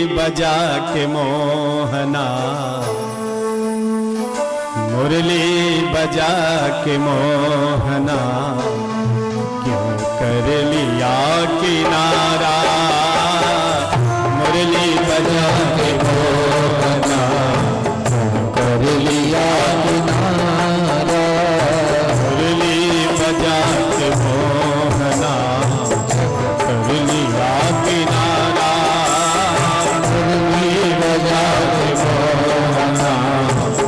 बजा के मोहना, मुरली बजा के मोहना, क्यों कर लिया किनारा। मुरली बजा के मोहना, क्यों कर लिया किनारा। मुरली बजा के मोहना, कर लिया किनारा। मुरली बजा के मोहना,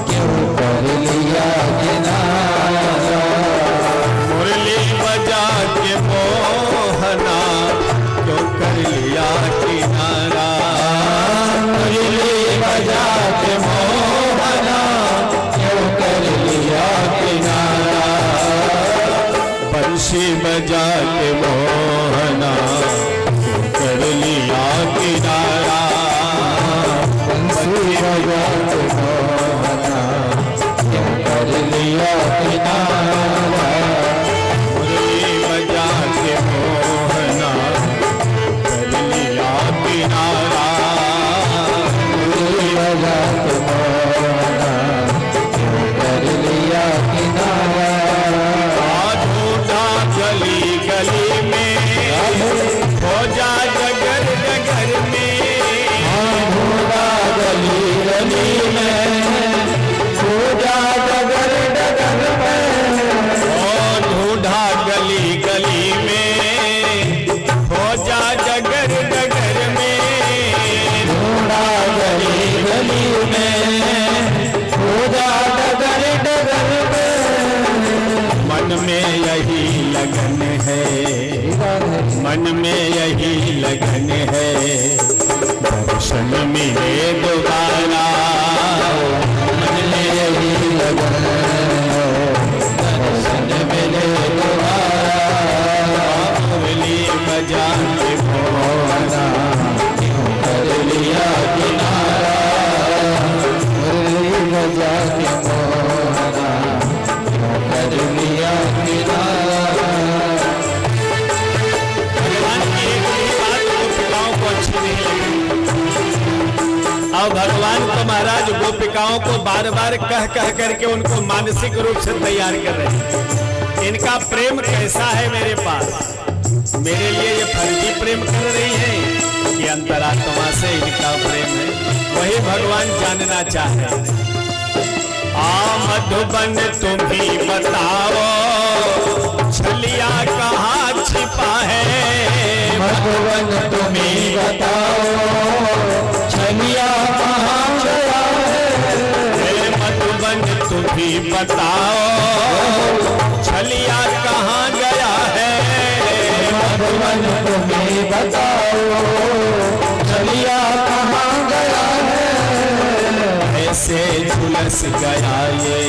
क्यों कर लिया किनारा। मुरली बजा के मोहना, क्यों कर लिया किनारा। मुरली बजा के मोहना, क्यों कर लिया किनारा। बंसी बजा के मोहना, क्यों कर लिया किनारा। बंसी बजा के मोहना, क्यों कर लिया किनारा। मुरली बजा के मोहना, कर लिया किनारा। मुरली बजा के मोहना, क्यों कर लिया किनारा। गली गली में हो जा डगर डगर में। ढूंढा गली गली में हो जा डगर डगर में। ढूंढा गली गली में हो जा डगर डगर में। ढूंढा गली गली में हो जा डगर डगर में। मन में यही लगन है, मन में यही लगन है, दर्शन मिले दोबारा। मन में यही लगन है, दर्शन मिले दोबारा। मुरली बजा के मोहना, क्यों कर लिया किनारा। मुरली बजा के मोहना, क्यों कर लिया किनारा। अब भगवान तो महाराज गोपिकाओं को बार बार कह कह करके उनको मानसिक रूप से तैयार कर रहे हैं। इनका प्रेम कैसा है मेरे पास, मेरे लिए ये फर्जी प्रेम कर रही है कि अंतरात्मा से इनका प्रेम है, वही भगवान जानना चाहते हैं। आ मधुबन तुम ही बताओ, छलिया कहाँ छिपा है। मधुबन तुम ही बताओ, छलिया कहाँ गया है। मधुबन तुम ही बताओ, छलिया कहाँ गया है। मधुबन तुम ही बताओ, छलिया कहाँ गया है। कैसे झुलस गया ये,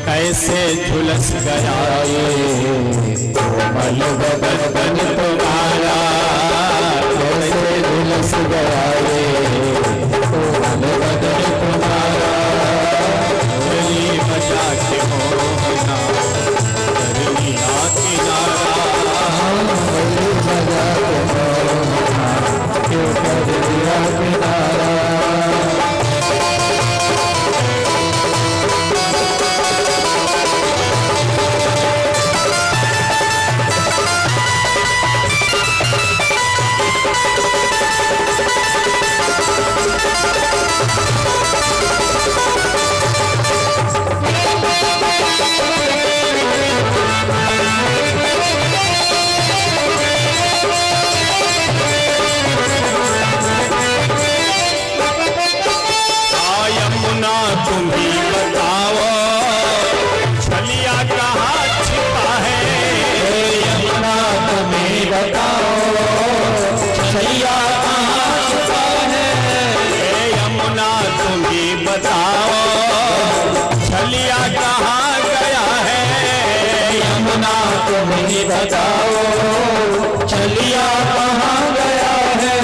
कैसे झुलस गया ये, कोमल बदन तुम्हारा। कैसे झुलस गया ये, कोमल बदन तुम्हारा। मुरली बजा के मोहना, कर लिया किनारा। मुरली बजा के मोहना, क्यों कर लिया किनारा। तुम ही बताओ, छलिया कहाँ छिपा है। यमुना तुम ही बताओ, छलिया कहाँ छिपा है। यमुना तुम ही बताओ, छलिया कहाँ गया है। यमुना तुम ही बताओ, छलिया कहाँ गया है।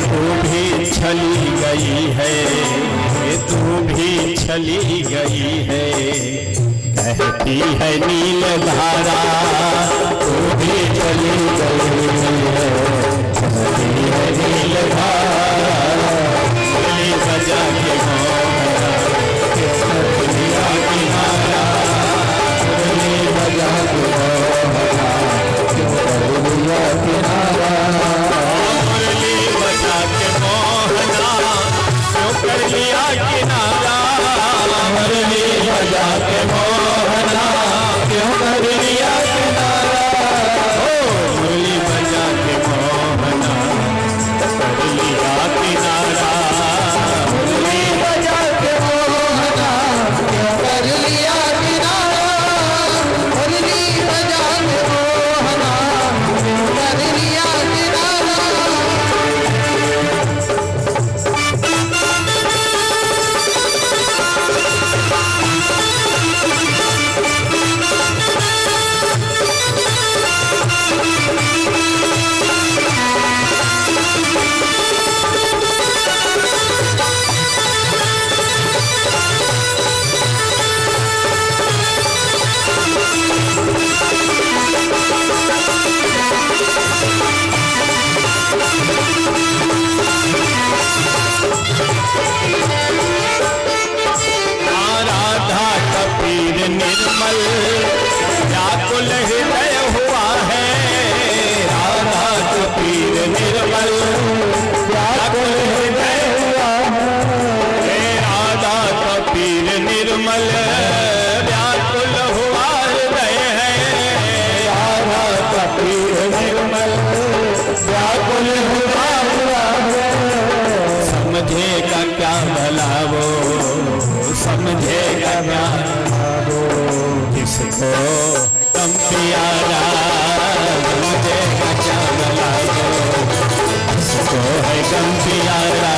तू भी छली गई है, तू भी छली गई है, कहती है नील धारा। तू भी चली गई है, कहती है नील धारा। लिया किनारा, मुरली बजा के मोहना क्यों कर लिया किनारा, मुरली बजा के मोहना कर लिया किनारा, मुरली बजा के मोहना क्यों कर लिया किनारा, मुरली बजा के मोहना क्यों कर लिया किनारा। राधा कबीर निर्मल व्याकुल हृदय हुआ है, राधा कबीर निर्मल व्याकुल हृदय हुआ है, राधा कबीर निर्मल व्याकुल हुआ हृदय है, राधा कबीर निर्मल व्याकुल हुआ है। समझेगा क्या भला वो, समझेगा क्या वो, किसको कम प्यारा, समझेगा क्या भला वो, किसको है कम प्यारा,